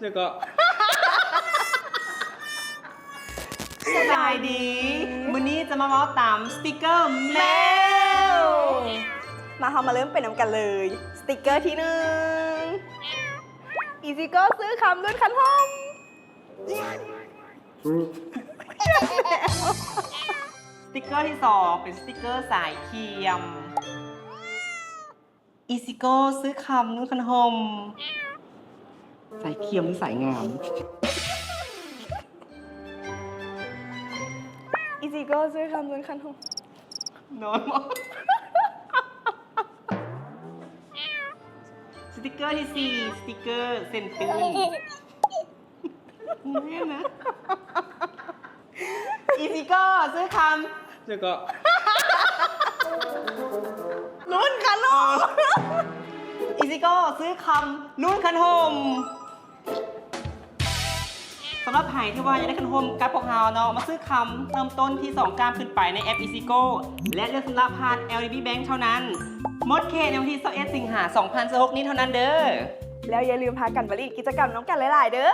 เดี๋ยวก็สบายดีวันนี้จะมาเมาส์ตามสติกเกอร์แมวมาเริ่มเป็นน้ำกันเลยสติกเกอร์ที่1อีซิโก้ซื้อคำรุ่นคันห้องสติกเกอร์ที่2เป็นสติกเกอร์สายเคียมอีซิโก้ซื้อคำนุ่นคันหอมสายเคียมหรือสายงาม อีซิโก้ซื้อคำรุ่นคันห้อง นอนมากสติกเกอร์ที่4สติกเกอร์เส้นตื้นแม่นะอีซิโก้ซื้อคำเดี๋ยวก็ รุ่นคันห้อง อีซิโก้ซื้อคำนุ่นคันโฮมสำหรับไผ่ที่ว่าอยากได้คันโฮมกับพวกเราเนาะมาซื้อคำเริ่มต้นที่2กรัมขึ้นไปในแอป EasyGo และเลือกสำหรับผ่าน LDB Bank เท่านั้นหมดเขตในวันที่21สิงหาคม 2016นี้เท่านั้นเด้อ แล้วอย่าลืมพากันบริกิจกรรมน้องกันหลายๆเด้อ